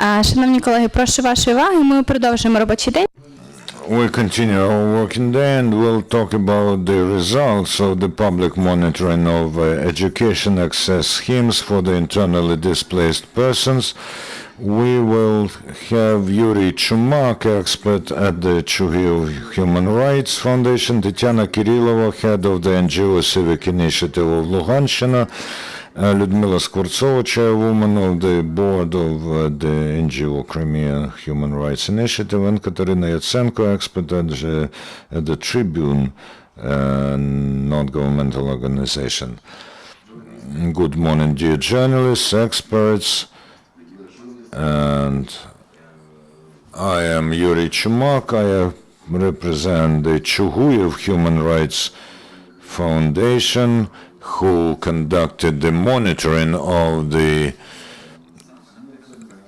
Шановні колеги, прошу вашої уваги. Ми продовжуємо робочий день. We continue our working day and we'll talk about the results of the public monitoring of education access schemes for the internally displaced persons. We will have Yuri Chumak, expert at the Chugiv Human Rights Foundation, Tatiana Kirillova, head of the NGO Civic Initiative of Luganshina, Людмила Скворцова, chairwoman of the board of the NGO Crimea Human Rights Initiative, and Katarina Yatsenko, expert at the Tribune, non-governmental organization. Good morning, dear journalists, experts, and I am Yuri Chumak. I represent the Chuguyev Human Rights Foundation, who conducted the monitoring of the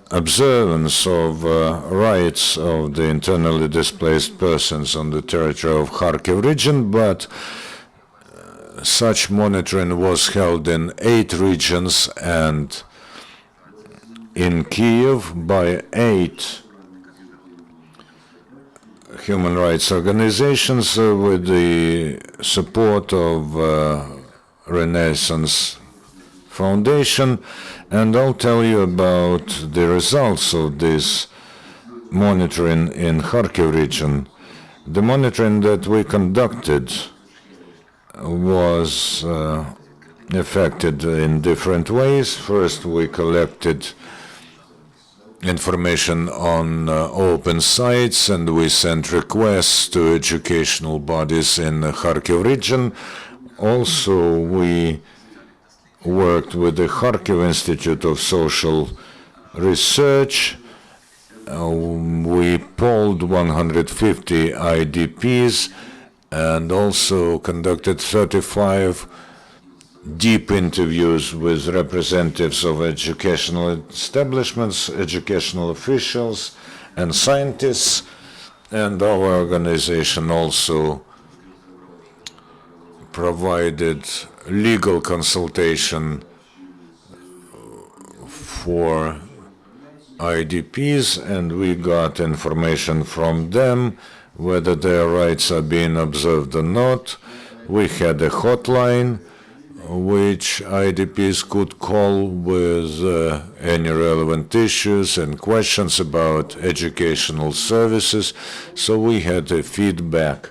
observance of rights of the internally displaced persons on the territory of Kharkiv region, but such monitoring was held in 8 regions and in Kiev by 8 human rights organizations with the support of Renaissance Foundation, and I'll tell you about the results of this monitoring in Kharkiv region. The monitoring that we conducted was effected in different ways. First, we collected information on open sites, and we sent requests to educational bodies in the Kharkiv region. Also, we worked with the Kharkiv Institute of Social Research. We polled 150 IDPs and also conducted 35 deep interviews with representatives of educational establishments, educational officials, and scientists. And our organization also provided legal consultation for IDPs, and we got information from them whether their rights are being observed or not. We had a hotline which IDPs could call with any relevant issues and questions about educational services. So we had a feedback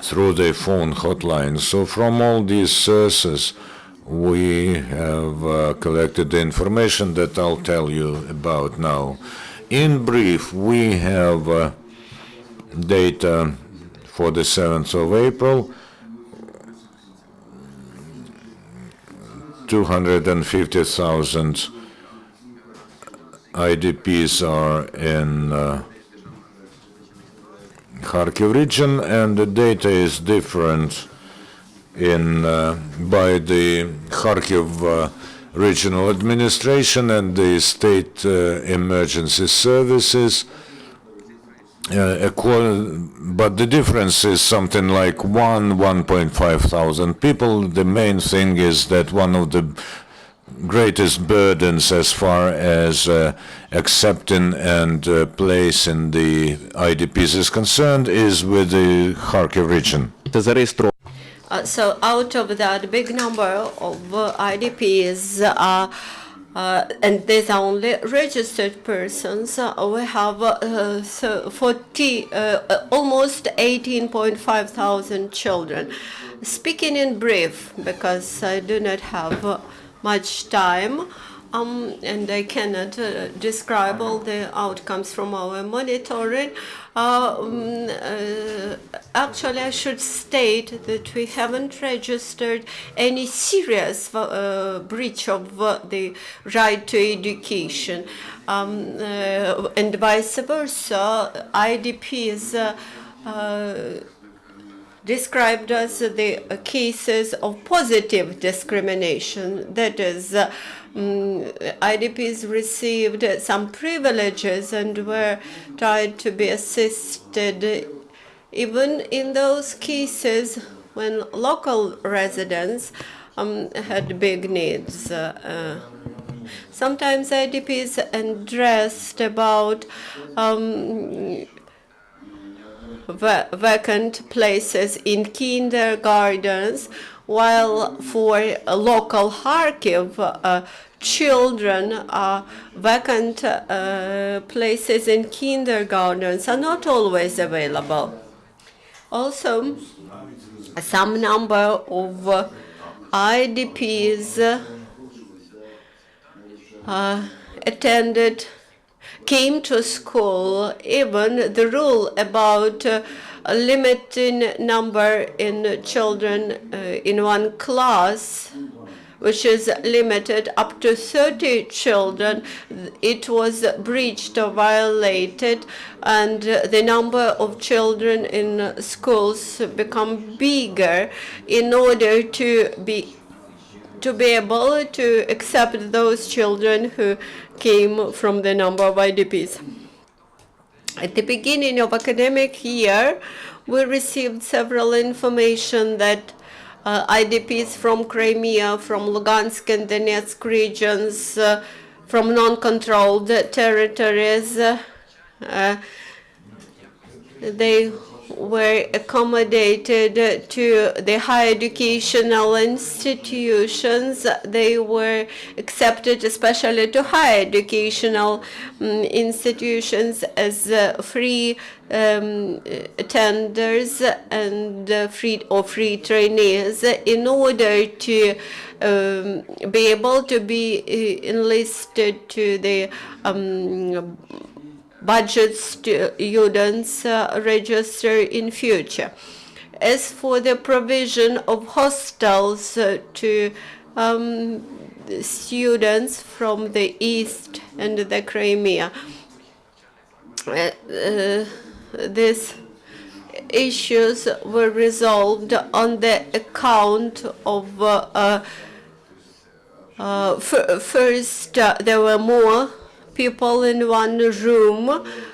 through the phone hotline. So from all these sources, we have collected the information that I'll tell you about now. In brief, we have data for the 7th of April. 250,000 IDPs are in Kharkiv region, and the data is different by the Kharkiv regional administration and the state emergency services. But the difference is something like 1.5 thousand people. The main thing is that one of the greatest burdens as far as accepting and placing the IDPs is concerned is with the Kharkiv region. So out of that big number of IDPs, and these are only registered persons, we have almost 18.5 thousand children. Speaking in brief, because I do not have much time, and I cannot describe all the outcomes from our monitoring. Actually, I should state that we haven't registered any serious breach of the right to education, and vice versa. IDPs described as the cases of positive discrimination. That is, IDPs received some privileges and were tried to be assisted even in those cases when local residents had big needs. Sometimes IDPs addressed about vacant places in kindergartens, while for local Kharkiv, children vacant places in kindergartens are not always available. Also, some number of IDPs came to school. Even the rule about limiting number in children in one class, which is limited up to 30 children, it was breached or violated, and the number of children in schools become bigger in order to be able to accept those children who came from the number of IDPs. At the beginning of academic year, we received several information that IDPs from Crimea, from Lugansk and Donetsk regions, from non-controlled territories, they were accommodated to the higher educational institutions. They were accepted especially to higher educational institutions as free attenders and free trainees in order to be able to be enlisted to the budget students register in future. As for the provision of hostels to students from the east and the Crimea, these issues were resolved on the account of first there were more people in one room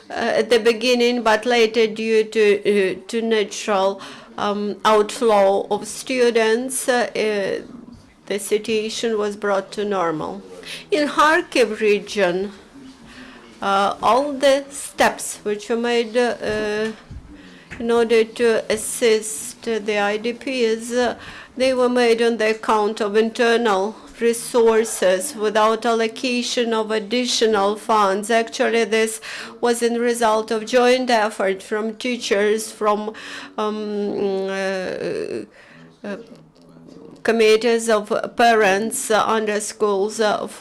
at the beginning, but later due to natural outflow of students, the situation was brought to normal. In Kharkiv region, all the steps which were made in order to assist the IDPs, they were made on the account of internal resources without allocation of additional funds. Actually, this was a result of joint effort from teachers, from committees of parents under schools and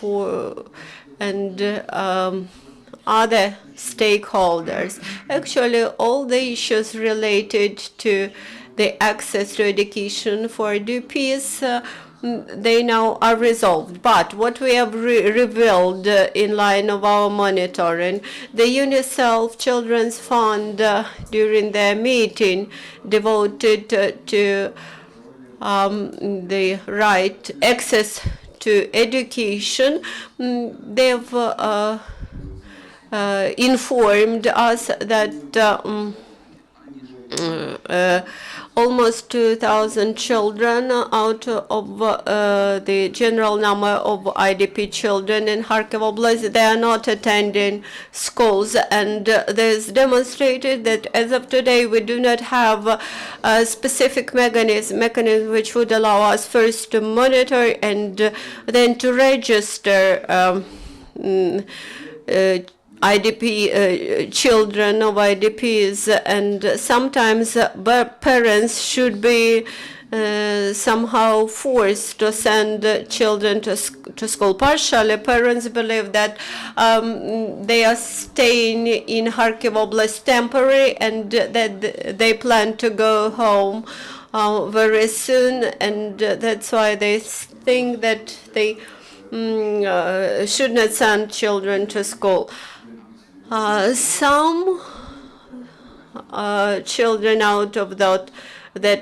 other stakeholders. Actually, all the issues related to the access to education for IDPs they now are resolved. But what we have revealed in line of our monitoring, the UNICEF Children's Fund during their meeting devoted to the right access to education, they've informed us that almost 2,000 children out of the general number of IDP children in Kharkiv Oblast, they are not attending schools. And this demonstrated that as of today, we do not have a specific mechanism which would allow us first to monitor and then to register IDP children of IDPs, and sometimes parents should be somehow forced to send children to school. Partially, parents believe that they are staying in Kharkiv Oblast temporary and that they plan to go home very soon, and that's why they think that they should not send children to school. Some children out of that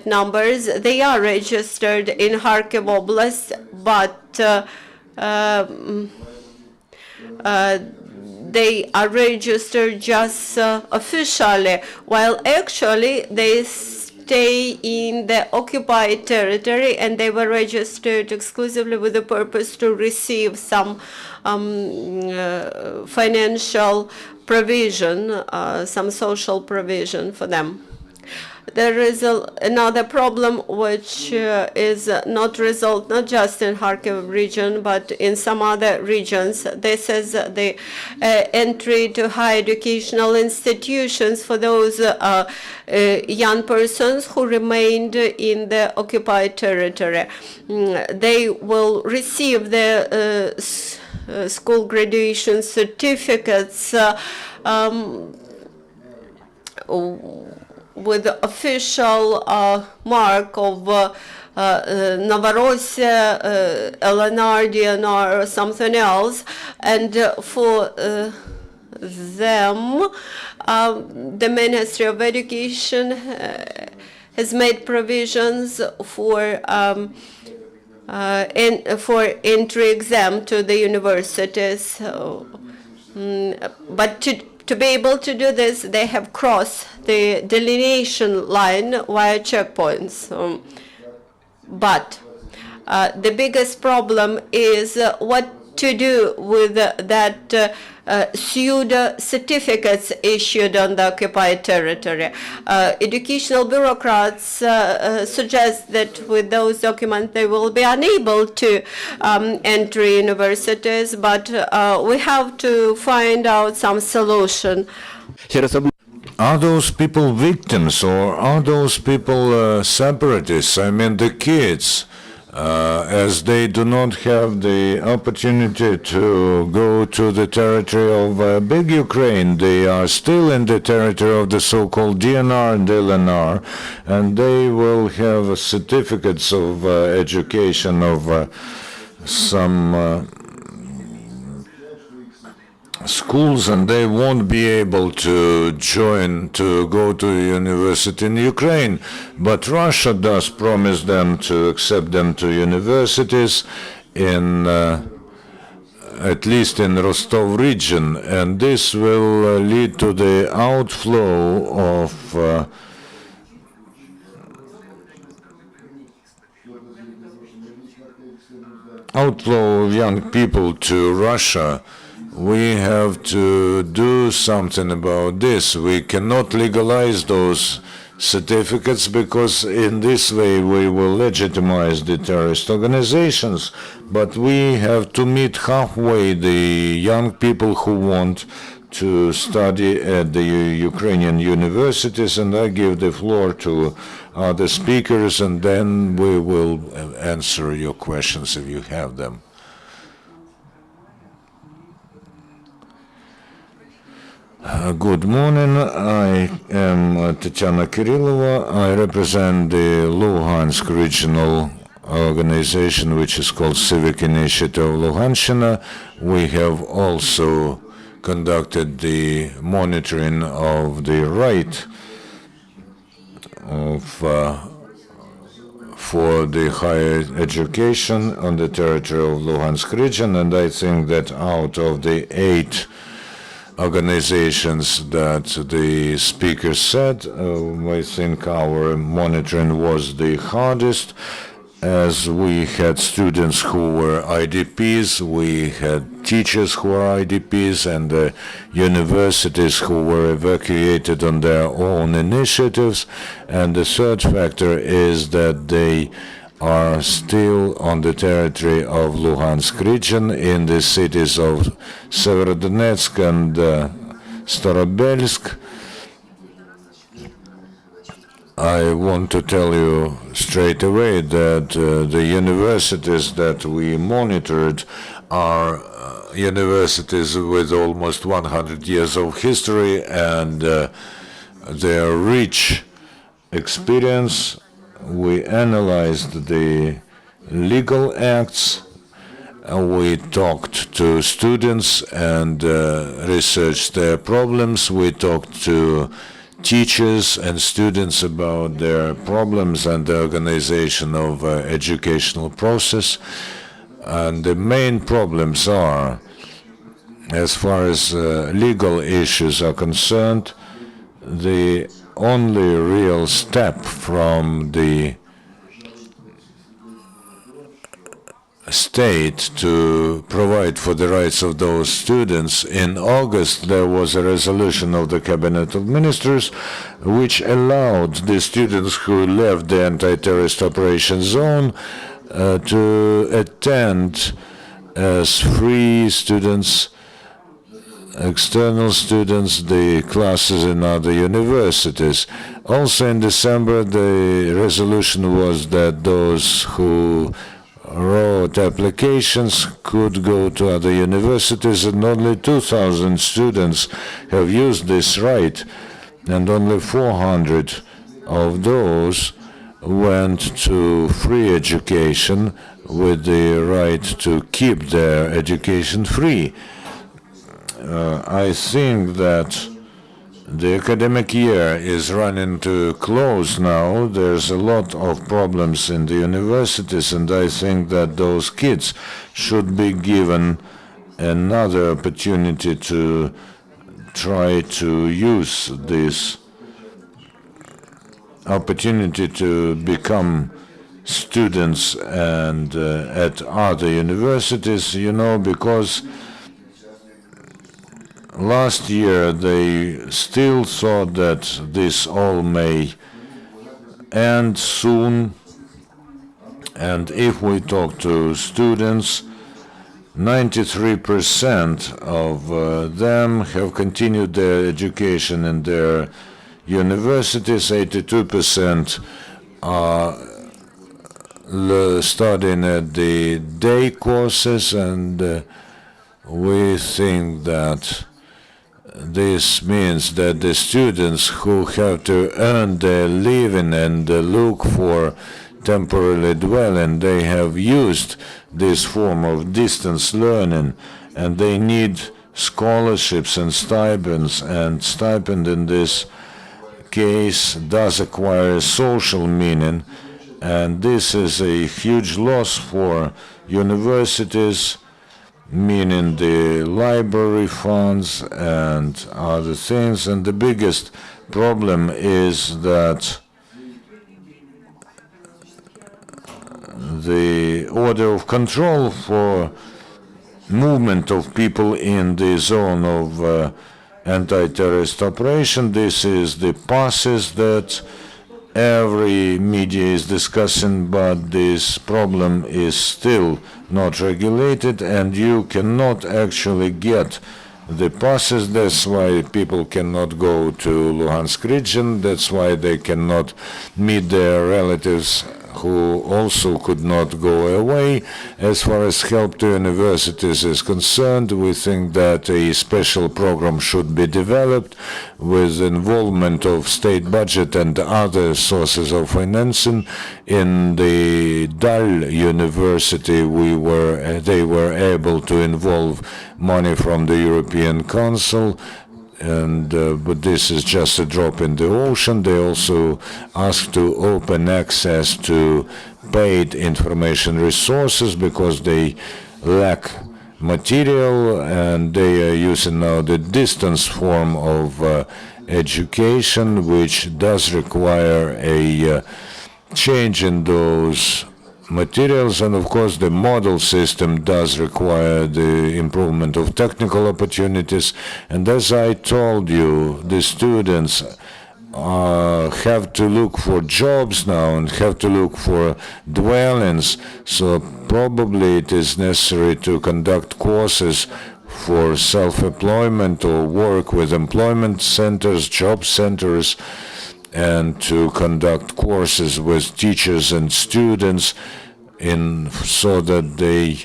numbers, they are registered in Kharkiv Oblast, but they are registered just officially, while actually they stay in the occupied territory, and they were registered exclusively with the purpose to receive some financial provision, some social provision for them. There is another problem which is not resolved not just in Kharkiv region but in some other regions. This is the entry to higher educational institutions for those young persons who remained in the occupied territory. They will receive their school graduation certificates with the official mark of Novorossiya, LNR, DNR, or something else, and for them, the Ministry of Education has made provisions for entry exam to the universities, but to be able to do this, they have crossed the delineation line via checkpoints. But the biggest problem is what to do with that pseudo certificates issued on the occupied territory. Educational bureaucrats suggest that with those documents they will be unable to enter universities, but we have to find out some solution. Are those people victims or are those people separatists? I mean, the kids, as they do not have the opportunity to go to the territory of big Ukraine, they are still in the territory of the so-called DNR and LNR, and they will have certificates of education of some schools, and they won't be able to go to university in Ukraine. But Russia does promise them to accept them to universities in at least in Rostov region, and this will lead to the outflow of young people to Russia. We have to do something about this. We cannot legalize those certificates because in this way we will legitimize the terrorist organizations. But we have to meet halfway the young people who want to study at the Ukrainian universities, and I give the floor to other speakers, and then we will answer your questions if you have them. Good morning. I am Tatiana Kirillova. I represent the Luhansk regional organization, which is called Civic Initiative Luhanshina. We have also conducted the monitoring of the right for the higher education on the territory of Luhansk region, and I think that out of the 8 organizations that the speaker said, I think our monitoring was the hardest, as we had students who were IDPs, we had teachers who were IDPs, and universities who were evacuated on their own initiatives. And the third factor is that they are still on the territory of Luhansk region in the cities of Severodonetsk and Starobelsk. I want to tell you straight away that the universities that we monitored are universities with almost 100 years of history and their rich experience. We analyzed the legal acts, we talked to students and researched their problems, we talked to teachers and students about their problems and the organization of educational process. And the main problems are, as far as legal issues are concerned, the only real step from the state to provide for the rights of those students. In August, there was a resolution of the Cabinet of Ministers which allowed the students who left the anti-terrorist operation zone to attend as free students, external students, the classes in other universities. Also in December, the resolution was that those who wrote applications could go to other universities, and only 2,000 students have used this right, and only 400 of those went to free education with the right to keep their education free. I think that the academic year is running to close now. There's a lot of problems in the universities, and I think that those kids should be given another opportunity to try to use this opportunity to become students and at other universities, because last year they still thought that this all may end soon, and if we talk to students, 93% of them have continued their education in their universities, 82% are studying at the day courses, and we think that this means that the students who have to earn their living and look for temporarily dwelling, they have used this form of distance learning, and they need scholarships and stipends, and stipend in this case does acquire a social meaning, and this is a huge loss for universities, meaning the library funds and other things. And the biggest problem is that the order of control for movement of people in the zone of anti-terrorist operation, this is the passes that every media is discussing, but this problem is still not regulated, and you cannot actually get the passes. That's why people cannot go to Luhansk region. That's why they cannot meet their relatives who also could not go away. As far as help to universities is concerned, we think that a special program should be developed with involvement of state budget and other sources of financing. In the Dal University, they were able to involve money from the European Council, and but this is just a drop in the ocean. They also asked to open access to paid information resources because they lack material, and they are using now the distance form of education, which does require a change in those materials, and of course the model system does require the improvement of technical opportunities. And as I told you, the students have to look for jobs now and have to look for dwellings, so probably it is necessary to conduct courses for self-employment or work with employment centers, job centers, and to conduct courses with teachers and students so that they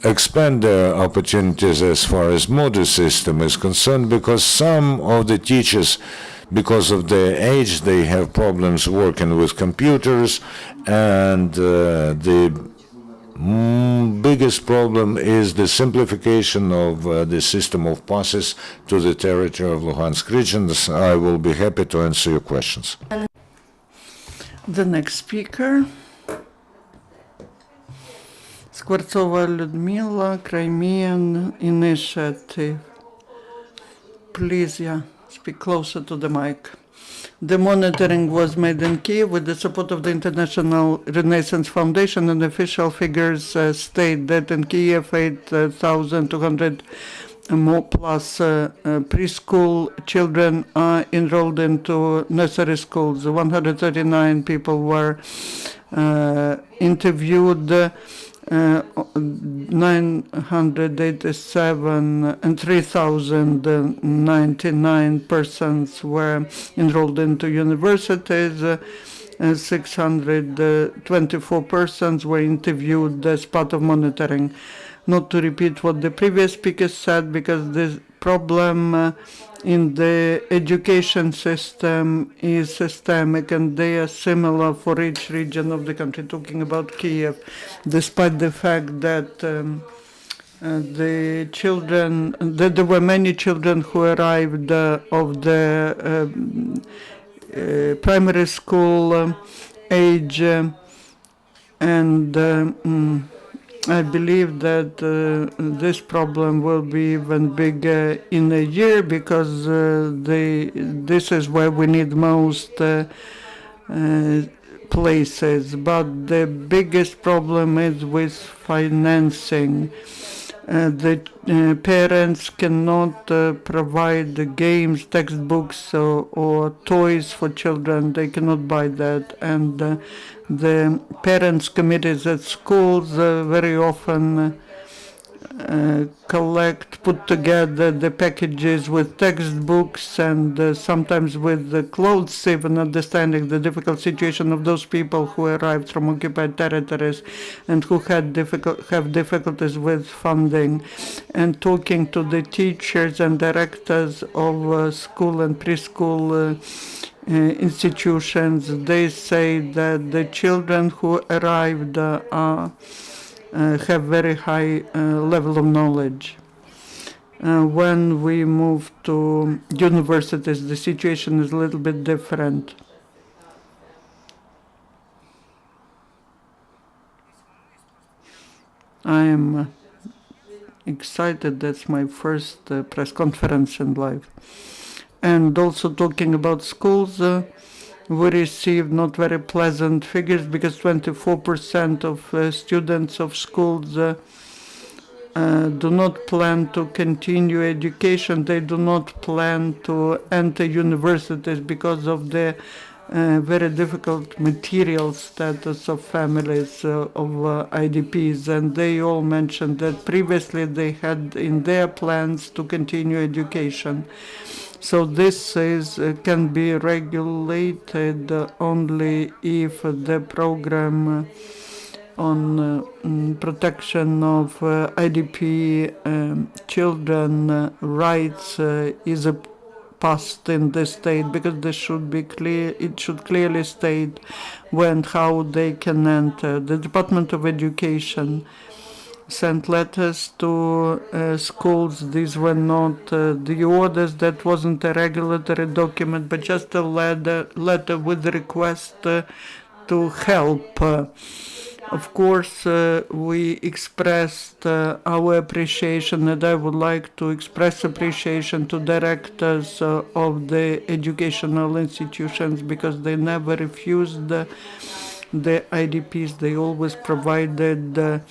expand their opportunities as far as model system is concerned, because some of the teachers, because of their age, they have problems working with computers, and the biggest problem is the simplification of the system of passes to the territory of Luhansk region. I will be happy to answer your questions. The next speaker, Skvortsova Lyudmila, Crimean Initiative. Please, speak closer to the mic. The monitoring was made in Kiev with the support of the International Renaissance Foundation, and official figures state that in Kiev 8,200 more plus preschool children are enrolled into nursery schools. 139 people were interviewed. 987 and 3,099 persons were enrolled into universities. 624 persons were interviewed as part of monitoring. Not to repeat what the previous speaker said, because this problem in the education system is systemic, and they are similar for each region of the country. Talking about Kiev, despite the fact that the children, that there were many children who arrived of the primary school age, and I believe that this problem will be even bigger in a year, because this is where we need most places. But the biggest problem is with financing. The parents cannot provide the games, textbooks, or toys for children. They cannot buy that, and the parents' committees at schools very often put together the packages with textbooks, and sometimes with the clothes, even understanding the difficult situation of those people who arrived from occupied territories and who have difficulties with funding. And talking to the teachers and directors of school and preschool institutions, they say that the children who arrived have very high level of knowledge. When we move to universities, the situation is a little bit different. I am excited. That's my first press conference in life. And also talking about schools, we received not very pleasant figures, because 24% of students of schools do not plan to continue education. They do not plan to enter universities because of the very difficult material status of families of IDPs. And they all mentioned that previously they had in their plans to continue education. So this can be regulated only if the program on protection of IDP children rights is passed in the state, because this should be clear. It should clearly state when, how they can enter. The Department of Education sent letters to schools. These were not the orders. That wasn't a regulatory document, but just a letter with the request to help. Of course, we expressed our appreciation, and I would like to express appreciation to directors of the educational institutions, because they never refused the IDPs. They always provided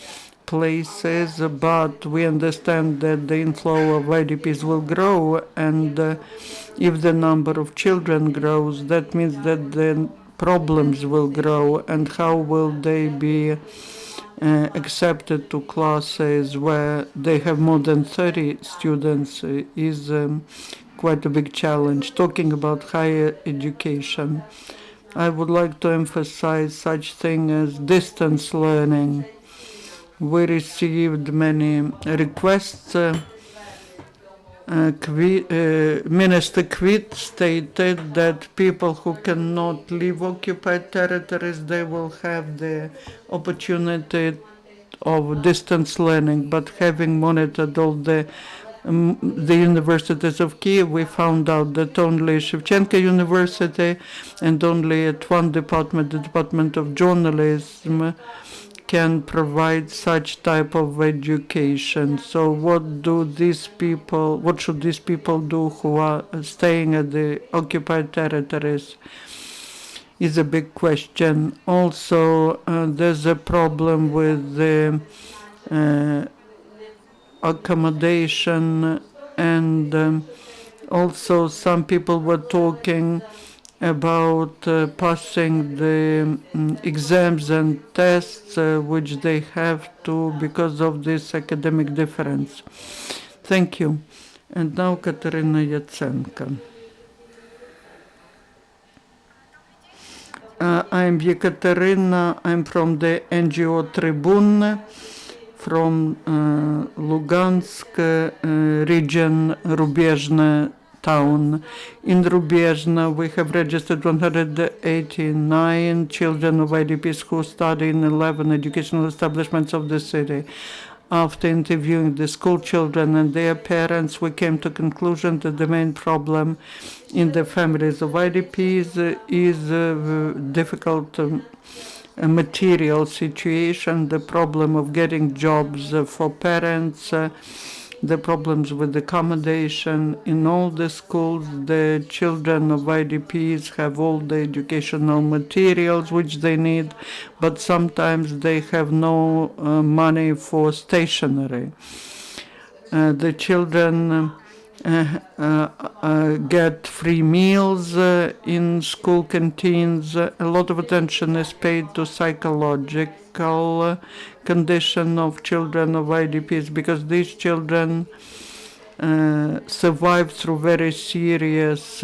places, but we understand that the inflow of IDPs will grow, and if the number of children grows, that means that the problems will grow, and how will they be accepted to classes where they have more than 30 students is quite a big challenge. Talking about higher education, I would like to emphasize such thing as distance learning. We received many requests. Minister Kvit stated that people who cannot leave occupied territories, they will have the opportunity of distance learning. But having monitored all the universities of Kiev, we found out that only Shevchenko University and only at one department, the Department of Journalism, can provide such type of education. So what should these people do who are staying at the occupied territories is a big question. Also, there's a problem with the accommodation, and also some people were talking about passing the exams and tests which they have to because of this academic difference. Thank you. And now Katerina Yatsenko. I'm Yekaterina. I'm from the NGO Tribune from Lugansk region, Rubezhne town. In Rubezhne, we have registered 189 children of IDPs who study in 11 educational establishments of the city. After interviewing the school children and their parents, we came to conclusion that the main problem in the families of IDPs is difficult material situation, the problem of getting jobs for parents, the problems with accommodation. In all the schools, the children of IDPs have all the educational materials which they need, but sometimes they have no money for stationery. The children get free meals in school canteens. A lot of attention is paid to psychological condition of children of IDPs because these children survive through very serious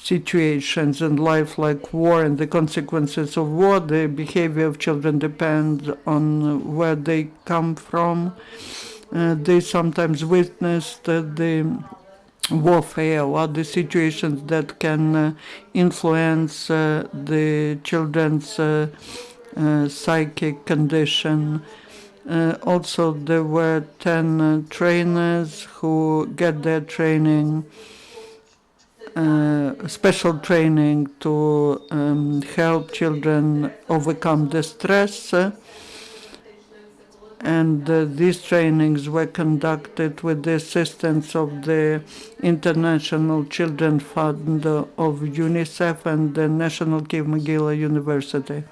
situations in life like war and the consequences of war. The behavior of children depends on where they come from. They sometimes witnessed the warfare or the situations that can influence the children's psychic condition. Also, there were 10 trainers who get their training, special training to help children overcome the stress. And these trainings were conducted with the assistance of the International Children Fund of UNICEF and the National Kiev Mohyla University.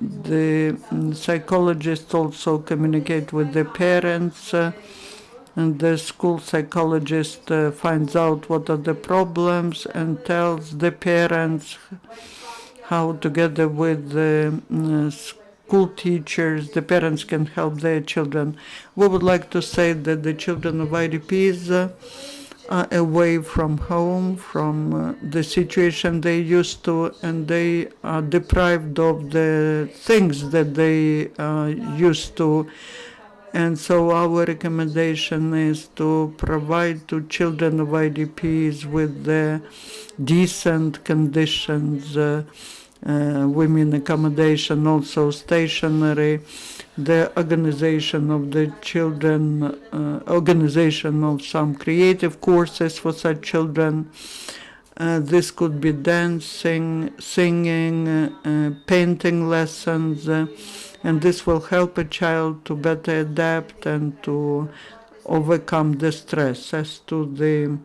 The psychologists also communicate with the parents, and the school psychologist finds out what are the problems and tells the parents how, together with the school teachers, the parents can help their children. We would like to say that the children of IDPs are away from home, from the situation they used to, and they are deprived of the things that they used to. And so our recommendation is to provide to children of IDPs with the decent conditions, women accommodation, also stationery, the organization of the children, organization of some creative courses for such children. This could be dancing, singing, painting lessons, and this will help a child to better adapt and to overcome the stress. As to the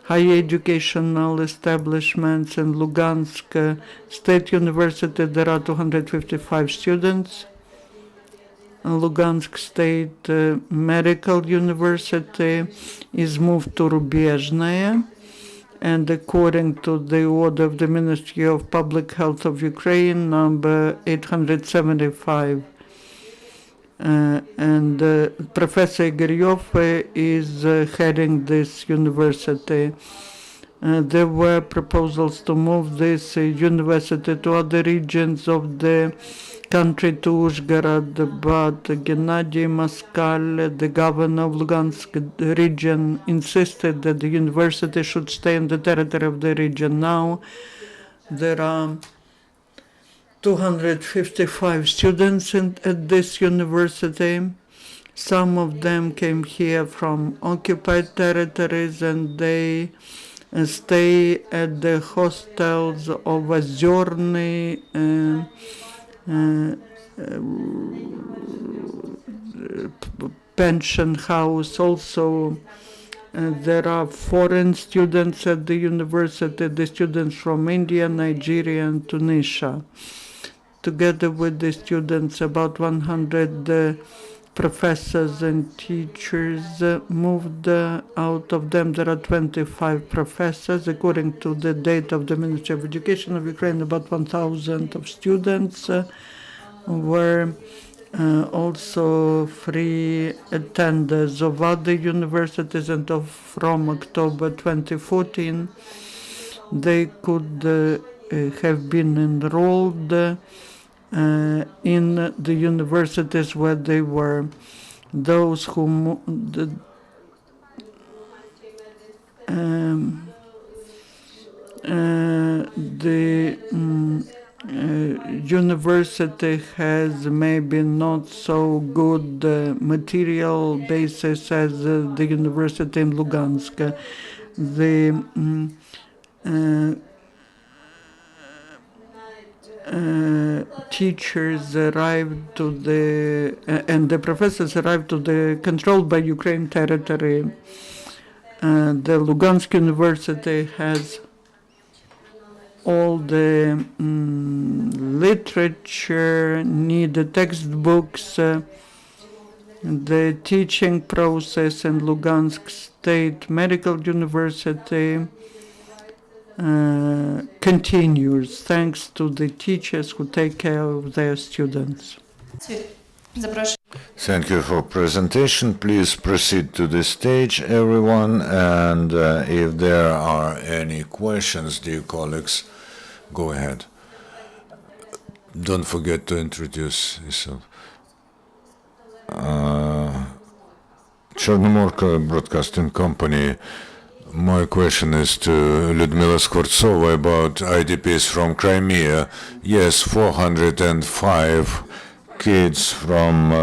higher educational establishments in Lugansk State University, there are 255 students. Lugansk State Medical University is moved to Rubezhne, and according to the order of the Ministry of Public Health of Ukraine, number 875. And Professor Igoryov is heading this university. There were proposals to move this university to other regions of the country, to Uzhgorod, but Gennady Moskal, the governor of Lugansk region, insisted that the university should stay in the territory of the region. Now there are 255 students at this university. Some of them came here from occupied territories, and they stay at the hostels of Ozorny, pension house. Also, there are foreign students at the university, the students from India, Nigeria, and Tunisia. Together with the students, about 100 professors and teachers moved out of them. There are 25 professors. According to the data of the Ministry of Education of Ukraine, about 1,000 of students were also free attenders of other universities, and from October 2014 they could have been enrolled in the universities where they were. Those who university has maybe not so good material basis as the university in Lugansk. The teachers arrived to and the professors arrived to the controlled by Ukraine territory. The Lugansk University has all the literature, needed textbooks. The teaching process in Lugansk State Medical University continues thanks to the teachers who take care of their students. Thank you for presentation. Please proceed to the stage, everyone. And if there are any questions, dear colleagues, go ahead. Don't forget to introduce yourself. Chernomorka Broadcasting Company. My question is to Lyudmila Skvortsova about IDPs from Crimea. Yes, 405 kids from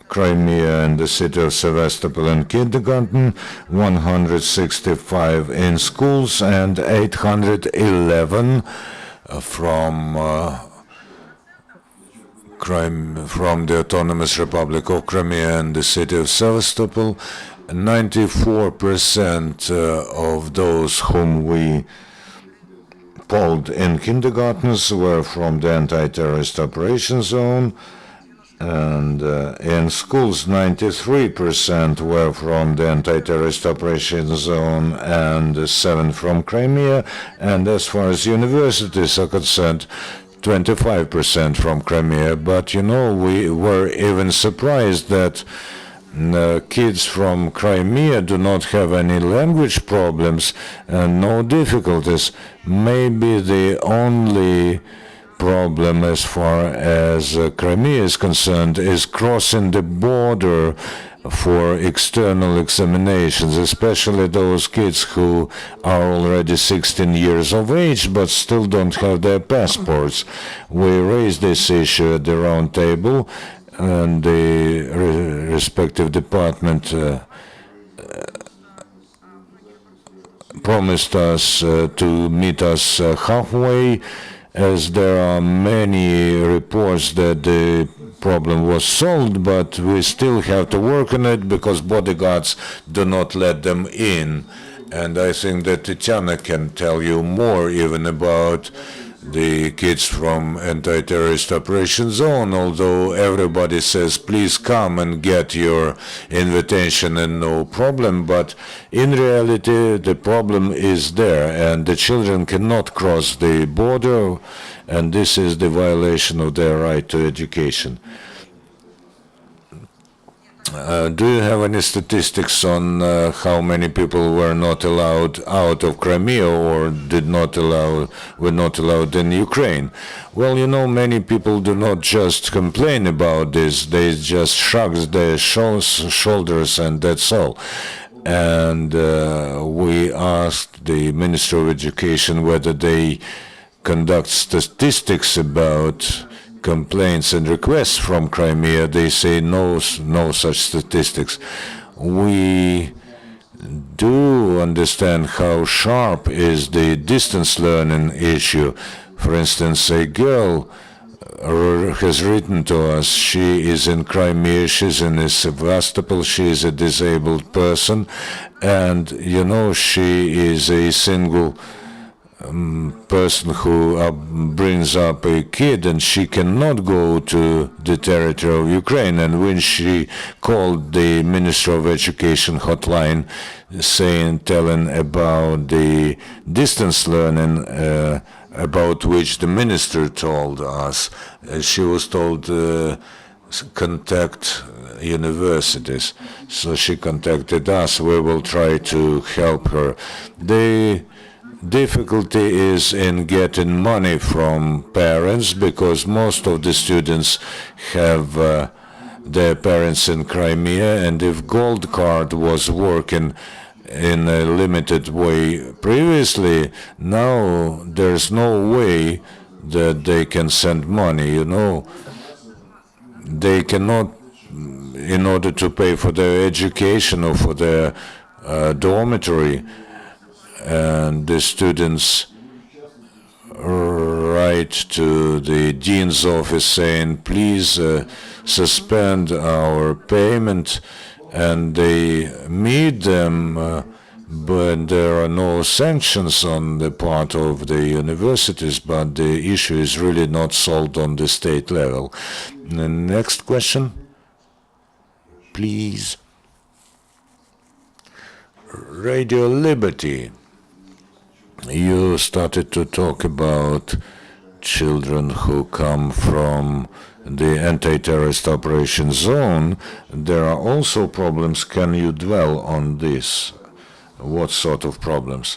Crimea and the city of Sevastopol in kindergarten, 165 in schools, and 811 from the Autonomous Republic of Crimea and the city of Sevastopol. 94% of those whom we polled in kindergartens were from the anti-terrorist operation zone, and in schools 93% were from the anti-terrorist operation zone and 7 from Crimea, and as far as universities are concerned, 25% from Crimea. But you know, we were even surprised that kids from Crimea do not have any language problems and no difficulties. Maybe the only problem as far as Crimea is concerned is crossing the border for external examinations, especially those kids who are already 16 years of age but still don't have their passports. We raised this issue at the round table, and the respective department promised us to meet us halfway, as there are many reports that the problem was solved, but we still have to work on it because bodyguards do not let them in. And I think that Tatiana can tell you more even about the kids from anti-terrorist operation zone, although everybody says please come and get your invitation and no problem, but in reality the problem is there and the children cannot cross the border, and this is the violation of their right to education. Do you have any statistics on how many people were not allowed out of Crimea or were not allowed in Ukraine? Well, you know, many people do not just complain about this, they just shrug their shoulders and that's all. And we asked the Ministry of Education whether they conduct statistics about complaints and requests from Crimea. They say no such statistics. We do understand how sharp is the distance learning issue. For instance, a girl has written to us. She is in Crimea, she's in Sevastopol, she is a disabled person, and she is a single person who brings up a kid, and she cannot go to the territory of Ukraine. And when she called the Minister of Education hotline, telling about the distance learning, about which the minister told us, she was told contact universities. So she contacted us. We will try to help her. The difficulty is in getting money from parents, because most of the students have their parents in Crimea, and if Gold Card was working in a limited way previously, now there's no way that they can send money, They cannot, in order to pay for their education or for their dormitory, and the students write to the dean's office saying, please suspend our payment, and they meet them, but there are no sanctions on the part of the universities, but the issue is really not solved on the state level. The next question, please. Radio Liberty. You started to talk about children who come from the anti-terrorist operation zone. There are also problems. Can you dwell on this? What sort of problems?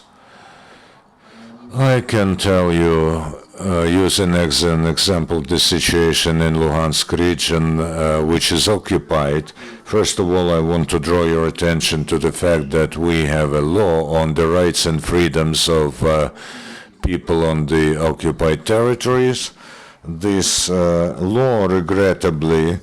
I can tell you, using as an example the situation in Luhansk region, which is occupied. First of all, I want to draw your attention to the fact that we have a law on the rights and freedoms of people on the occupied territories. This law, regrettably,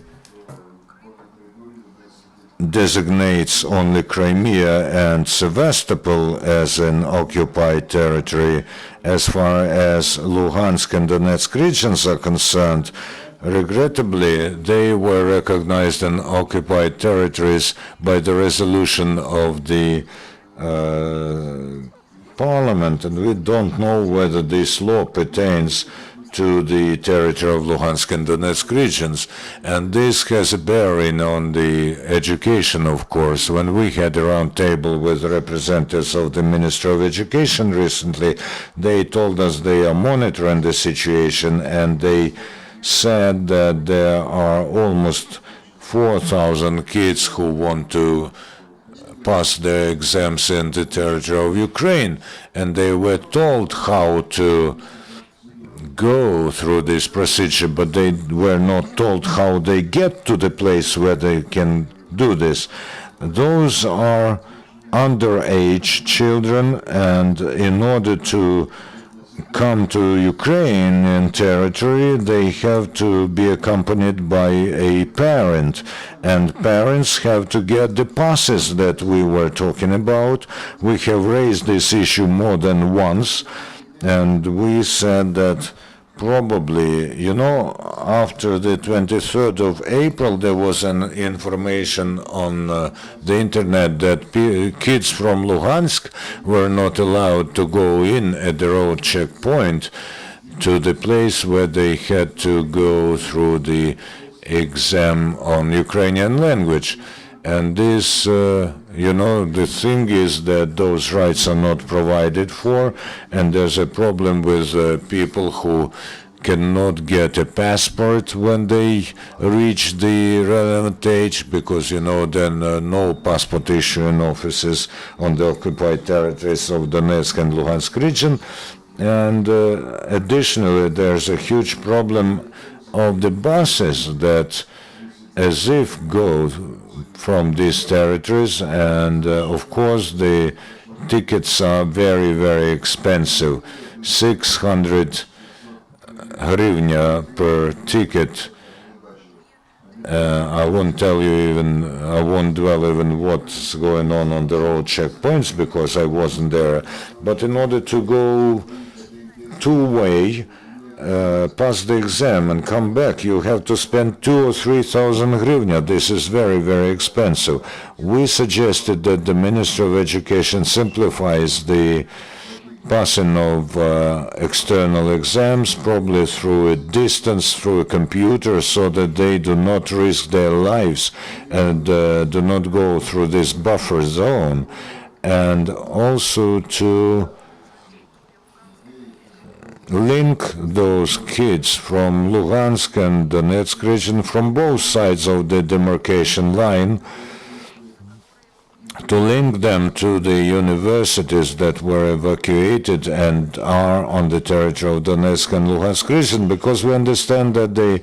designates only Crimea and Sevastopol as an occupied territory. As far as Luhansk and Donetsk regions are concerned, regrettably, they were recognized in occupied territories by the resolution of the parliament, and we don't know whether this law pertains to the territory of Luhansk and Donetsk regions. And this has a bearing on the education, of course. When we had a round table with representatives of the Ministry of Education recently, they told us they are monitoring the situation, and they said that there are almost 4,000 kids who want to pass their exams in the territory of Ukraine, and they were told how to go through this procedure, but they were not told how they get to the place where they can do this. Those are underage children, and in order to come to Ukrainian territory, they have to be accompanied by a parent, and parents have to get the passes that we were talking about. We have raised this issue more than once, and we said that probably, after the 23rd of April, there was an information on the internet that kids from Luhansk were not allowed to go in at the road checkpoint to the place where they had to go through the exam on Ukrainian language. And this, the thing is that those rights are not provided for, and there's a problem with people who cannot get a passport when they reach the relevant age, because, then no passport issuing offices on the occupied territories of Donetsk and Luhansk region. And additionally, there's a huge problem of the buses that as if go from these territories, and of course the tickets are very, very expensive. 600 hryvnia per ticket, I won't tell you I won't dwell even what's going on the road checkpoints because I wasn't there. But in order to go two-way, pass the exam and come back, you have to spend 2,000 or 3,000 hryvnia. This is very, very expensive. We suggested that the Ministry of Education simplifies the passing of external exams, probably through a distance, through a computer, so that they do not risk their lives and do not go through this buffer zone, and also to link those kids from Luhansk and Donetsk region, from both sides of the demarcation line, to link them to the universities that were evacuated and are on the territory of Donetsk and Luhansk region, because we understand that the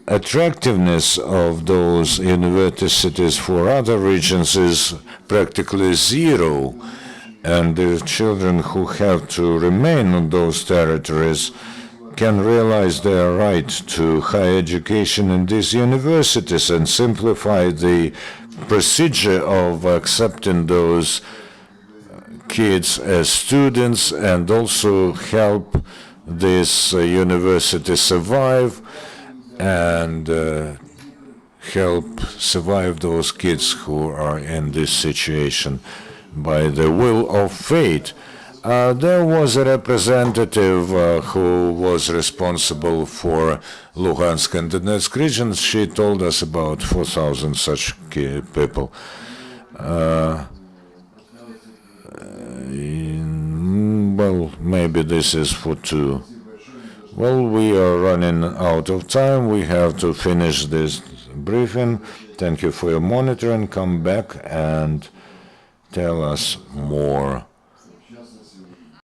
attractiveness of those universities for other regions is practically zero, and the children who have to remain on those territories can realize their right to higher education in these universities and simplify the procedure of accepting those kids as students, and also help this university survive and help survive those kids who are in this situation by the will of fate. There was a representative who was responsible for Luhansk and Donetsk regions. She told us about 4,000 such people. Well, maybe this is for two. Well, we are running out of time. We have to finish this briefing. Thank you for your monitoring. Come back and tell us more.